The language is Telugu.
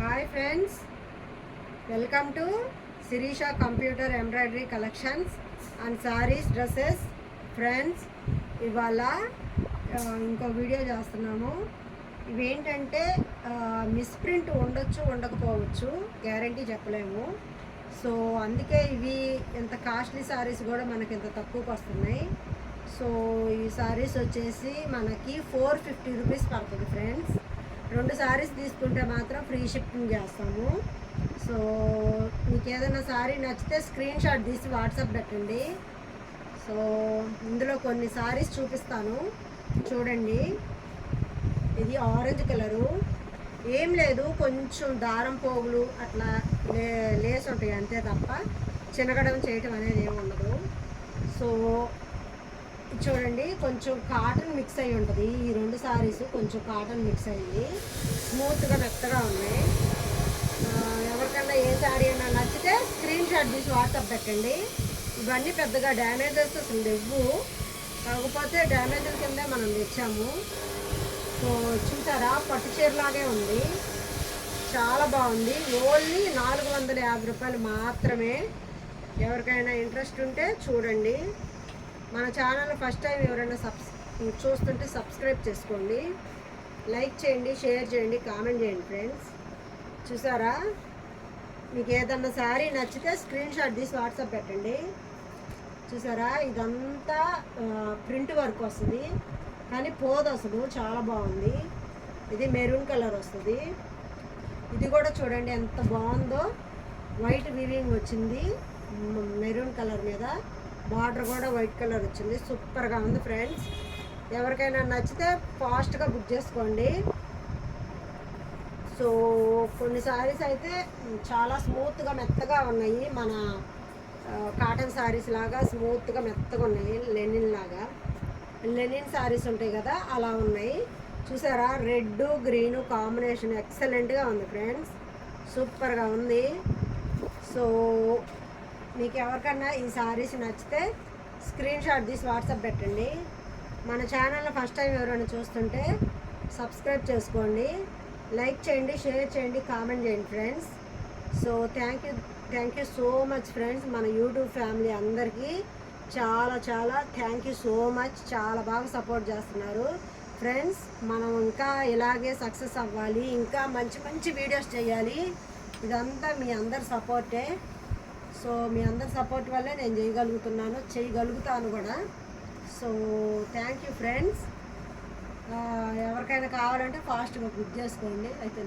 Hi friends, welcome to Sirisha computer embroidery collections and saris dresses. Friends, ఇవాళ ఇంకో వీడియో చేస్తున్నాము. ఇవేంటంటే మిస్ప్రింట్ ఉండొచ్చు, ఉండకపోవచ్చు, గ్యారంటీ చెప్పలేము. సో అందుకే ఇవి ఇంత కాస్ట్లీ సారీస్ కూడా మనకి ఇంత తక్కువకి వస్తున్నాయి. సో ఈ సారీస్ వచ్చేసి మనకి 450 రూపీస్ పడుతుంది ఫ్రెండ్స్. 2 సారీస్ తీసుకుంటే మాత్రం ఫ్రీ షిప్పింగ్ చేస్తాము. సో మీకు ఏదైనా సారీ నచ్చితే స్క్రీన్ షాట్ తీసి వాట్సాప్ పెట్టండి. సో ఇందులో కొన్ని సారీస్ చూపిస్తాను, చూడండి. ఇది ఆరెంజ్ కలరు, ఏం లేదు, కొంచెం దారం పోగులు అట్లా లేస్ ఉంటాయి అంతే తప్ప చినగడం చేయటం అనేది ఏమి ఉండదు. సో చూడండి, కొంచెం కాటన్ మిక్స్ అయ్యి ఉంటుంది. ఈ 2 సారీస్ కొంచెం కాటన్ మిక్స్ అయ్యి స్మూత్గా మెత్తగా ఉన్నాయి. ఎవరికన్నా ఏ సారీ అయినా నచ్చితే స్క్రీన్ షాట్ తీసి వాట్సాప్ పెట్టండి. ఇవన్నీ పెద్దగా డ్యామేజెస్ అసలు లేవు, కాకపోతే డ్యామేజెస్ కిందే మనం తెచ్చాము. సో చూసారా, పట్టు చీరలాగే ఉంది, చాలా బాగుంది. ఓన్లీ 450 రూపాయలు మాత్రమే. ఎవరికైనా ఇంట్రెస్ట్ ఉంటే చూడండి. మన ఛానల్ ఫస్ట్ టైం ఎవరైనా చూస్తుంటే సబ్స్క్రైబ్ చేసుకోండి, లైక్ చేయండి, షేర్ చేయండి, కామెంట్ చేయండి ఫ్రెండ్స్. చూసారా, మీకు ఏదన్నా శారీ నచ్చితే స్క్రీన్ షాట్ తీసి వాట్సాప్ పెట్టండి. చూసారా, ఇదంతా ప్రింట్ వర్క్ వస్తుంది, కానీ పోదు అసలు, చాలా బాగుంది. ఇది మెరూన్ కలర్ వస్తుంది. ఇది కూడా చూడండి ఎంత బాగుందో, వైట్ వీవింగ్ వచ్చింది మెరూన్ కలర్ మీద, బార్డర్ కూడా వైట్ కలర్ వచ్చింది. సూపర్గా ఉంది ఫ్రెండ్స్. ఎవరికైనా నచ్చితే ఫాస్ట్గా బుక్ చేసుకోండి. సో కొన్ని సారీస్ అయితే చాలా స్మూత్గా మెత్తగా ఉన్నాయి, మన కాటన్ సారీస్ లాగా స్మూత్గా మెత్తగా ఉన్నాయి, లెనిన్ లాగా. లెనిన్ సారీస్ ఉంటాయి కదా, అలా ఉన్నాయి. చూసారా, రెడ్ గ్రీను కాంబినేషన్ ఎక్సలెంట్గా ఉంది ఫ్రెండ్స్, సూపర్గా ఉంది. సో మీకు ఎవరికన్నా ఈ సారీస్ నచ్చితే స్క్రీన్ షాట్ తీసి వాట్సాప్ పెట్టండి. మన ఛానల్లో ఫస్ట్ టైం ఎవరైనా చూస్తుంటే సబ్స్క్రైబ్ చేసుకోండి, లైక్ చేయండి, షేర్ చేయండి, కామెంట్ చేయండి friends. So thank you so much friends. మన యూట్యూబ్ ఫ్యామిలీ అందరికీ చాలా చాలా థ్యాంక్ యూ సో మచ్. చాలా బాగా సపోర్ట్ చేస్తున్నారు ఫ్రెండ్స్. మనం ఇంకా ఇలాగే సక్సెస్ అవ్వాలి, ఇంకా మంచి మంచి వీడియోస్ చేయాలి. ఇదంతా మీ అందరి సపోర్టే. సో మీ అందరి సపోర్ట్ వల్లే నేను చేయగలుగుతాను కూడా. So thank you friends. ఎవరికైనా కావాలంటే ఫాస్ట్గా బుక్ చేసుకోండి. అయితే